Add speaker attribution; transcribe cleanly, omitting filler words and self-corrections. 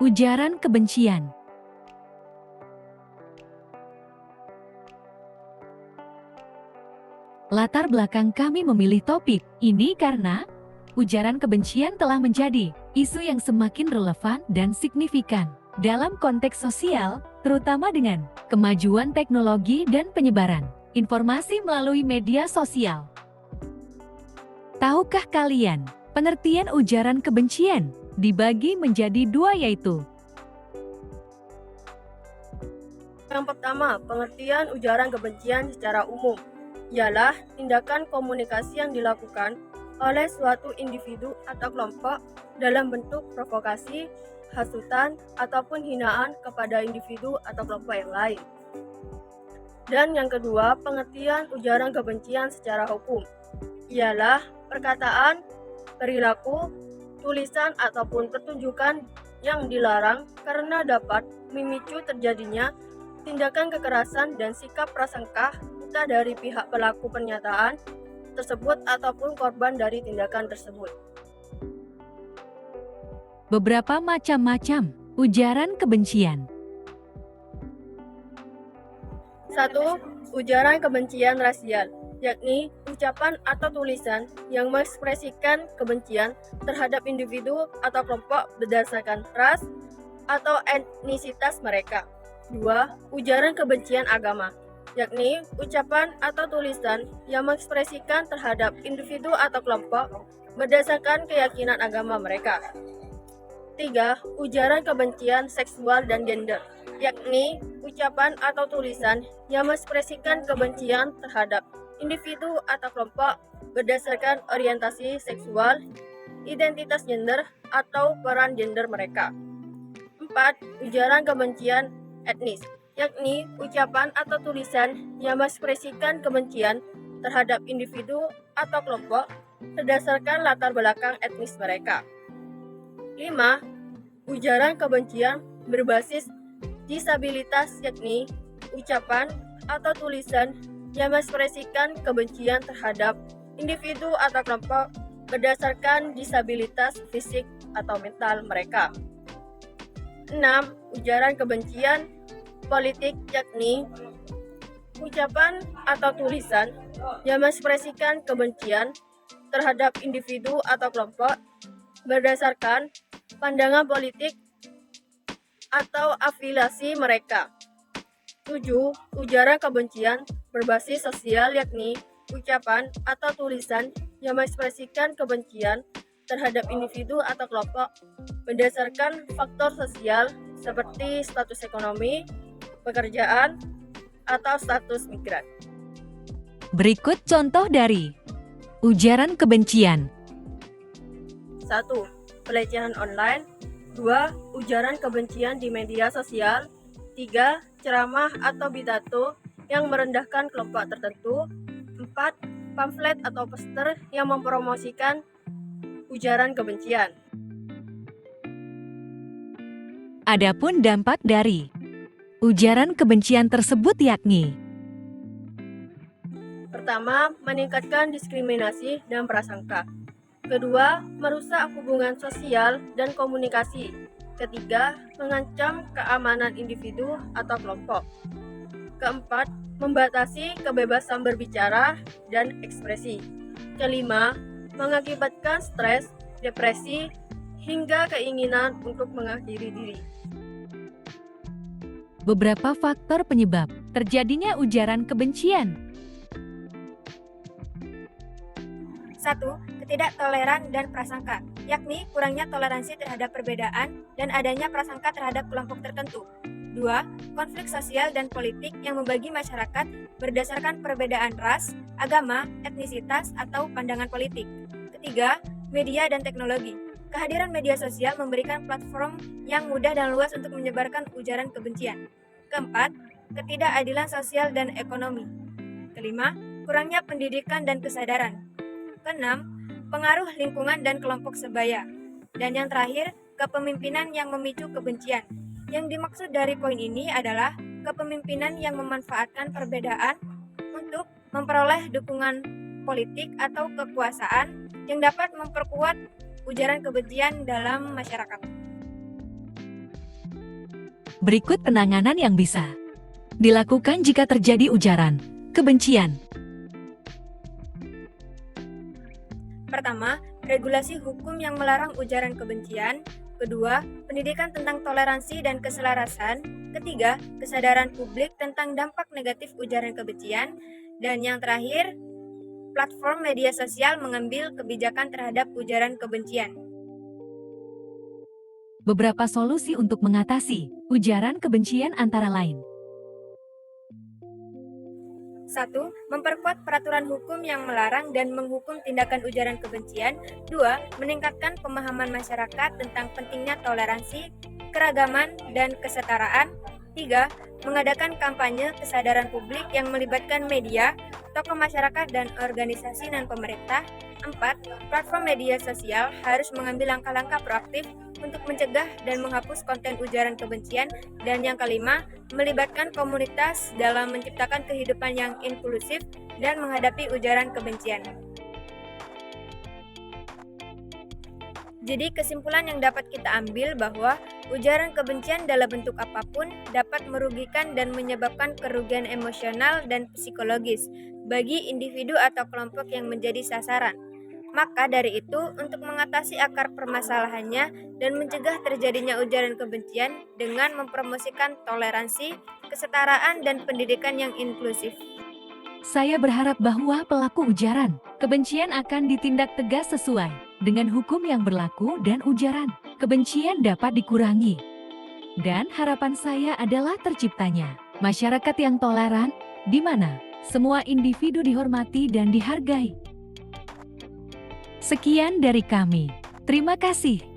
Speaker 1: Ujaran kebencian. Latar belakang kami memilih topik ini karena ujaran kebencian telah menjadi isu yang semakin relevan dan signifikan dalam konteks sosial, terutama dengan kemajuan teknologi dan penyebaran informasi melalui media sosial. Tahukah kalian, pengertian ujaran kebencian dibagi menjadi dua, yaitu
Speaker 2: Yang pertama, pengertian ujaran kebencian secara umum ialah tindakan komunikasi yang dilakukan oleh suatu individu atau kelompok dalam bentuk provokasi, hasutan, ataupun hinaan kepada individu atau kelompok yang lain. Dan yang kedua, pengertian ujaran kebencian secara hukum ialah perkataan, perilaku, tulisan, ataupun pertunjukan yang dilarang karena dapat memicu terjadinya tindakan kekerasan dan sikap prasangka entah dari pihak pelaku pernyataan tersebut ataupun korban dari tindakan tersebut.
Speaker 1: beberapa macam-macam ujaran kebencian.
Speaker 2: 1. Ujaran kebencian rasial, yakni ucapan atau tulisan yang mengekspresikan kebencian terhadap individu atau kelompok berdasarkan ras atau etnisitas mereka. 2. Ujaran kebencian agama, yakni ucapan atau tulisan yang mengekspresikan terhadap individu atau kelompok berdasarkan keyakinan agama mereka. 3. Ujaran kebencian seksual dan gender, yakni ucapan atau tulisan yang mengekspresikan kebencian terhadap individu atau kelompok berdasarkan orientasi seksual, identitas gender, atau peran gender mereka. 4. Ujaran kebencian etnis, yakni ucapan atau tulisan yang mengekspresikan kebencian terhadap individu atau kelompok berdasarkan latar belakang etnis mereka. 5. Ujaran kebencian berbasis disabilitas, yakni ucapan atau tulisan yang mengekspresikan kebencian terhadap individu atau kelompok berdasarkan disabilitas fisik atau mental mereka. 6. Ujaran kebencian politik, yakni ucapan atau tulisan yang mengekspresikan kebencian terhadap individu atau kelompok berdasarkan pandangan politik atau afiliasi mereka. 7. Ujaran kebencian berbasis sosial, yakni ucapan atau tulisan yang mengekspresikan kebencian terhadap individu atau kelompok berdasarkan faktor sosial seperti status ekonomi, pekerjaan, atau status migran.
Speaker 1: Berikut contoh dari ujaran kebencian.
Speaker 2: 1. Pelecehan online. 2. Ujaran kebencian di media sosial. 3. Ceramah atau pidato yang merendahkan kelompok tertentu. 4. Pamflet atau poster yang mempromosikan ujaran kebencian.
Speaker 1: Adapun dampak dari ujaran kebencian tersebut yakni:
Speaker 2: Pertama, meningkatkan diskriminasi dan prasangka. Kedua, merusak hubungan sosial dan komunikasi. Ketiga, mengancam keamanan individu atau kelompok. Keempat, membatasi kebebasan berbicara dan ekspresi. Kelima, mengakibatkan stres, depresi, hingga keinginan untuk mengakhiri diri.
Speaker 1: beberapa faktor penyebab terjadinya ujaran kebencian.
Speaker 3: 1. Ketidaktoleran dan prasangka, yakni kurangnya toleransi terhadap perbedaan dan adanya prasangka terhadap kelompok tertentu. 2. Konflik sosial dan politik yang membagi masyarakat berdasarkan perbedaan ras, agama, etnisitas, atau pandangan politik. Ketiga, media dan teknologi. Kehadiran media sosial memberikan platform yang mudah dan luas untuk menyebarkan ujaran kebencian. Keempat, ketidakadilan sosial dan ekonomi. Kelima, kurangnya pendidikan dan kesadaran. Keenam, pengaruh lingkungan dan kelompok sebaya. Dan yang terakhir, kepemimpinan yang memicu kebencian. Yang dimaksud dari poin ini adalah kepemimpinan yang memanfaatkan perbedaan untuk memperoleh dukungan politik atau kekuasaan yang dapat memperkuat ujaran kebencian dalam masyarakat.
Speaker 1: Berikut penanganan yang bisa dilakukan jika terjadi ujaran kebencian.
Speaker 3: Pertama, regulasi hukum yang melarang ujaran kebencian. Kedua, pendidikan tentang toleransi dan keselarasan. Ketiga, kesadaran publik tentang dampak negatif ujaran kebencian. Dan yang terakhir, platform media sosial mengambil kebijakan terhadap ujaran kebencian.
Speaker 1: Beberapa solusi untuk mengatasi ujaran kebencian antara lain.
Speaker 3: 1. Memperkuat peraturan hukum yang melarang dan menghukum tindakan ujaran kebencian. 2. Meningkatkan pemahaman masyarakat tentang pentingnya toleransi, keragaman, dan kesetaraan. 3. Mengadakan kampanye kesadaran publik yang melibatkan media, tokoh masyarakat, dan organisasi non-pemerintah. 4. Platform media sosial harus mengambil langkah-langkah proaktif untuk mencegah dan menghapus konten ujaran kebencian. Dan yang kelima, melibatkan komunitas dalam menciptakan kehidupan yang inklusif dan menghadapi ujaran kebencian. Jadi kesimpulan yang dapat kita ambil bahwa ujaran kebencian dalam bentuk apapun dapat merugikan dan menyebabkan kerugian emosional dan psikologis bagi individu atau kelompok yang menjadi sasaran. Maka dari itu, untuk mengatasi akar permasalahannya dan mencegah terjadinya ujaran kebencian dengan mempromosikan toleransi, kesetaraan, dan pendidikan yang inklusif.
Speaker 1: Saya berharap bahwa pelaku ujaran kebencian akan ditindak tegas sesuai dengan hukum yang berlaku dan ujaran kebencian dapat dikurangi. Dan harapan saya adalah terciptanya masyarakat yang toleran, di mana semua individu dihormati dan dihargai. Sekian dari kami. Terima kasih.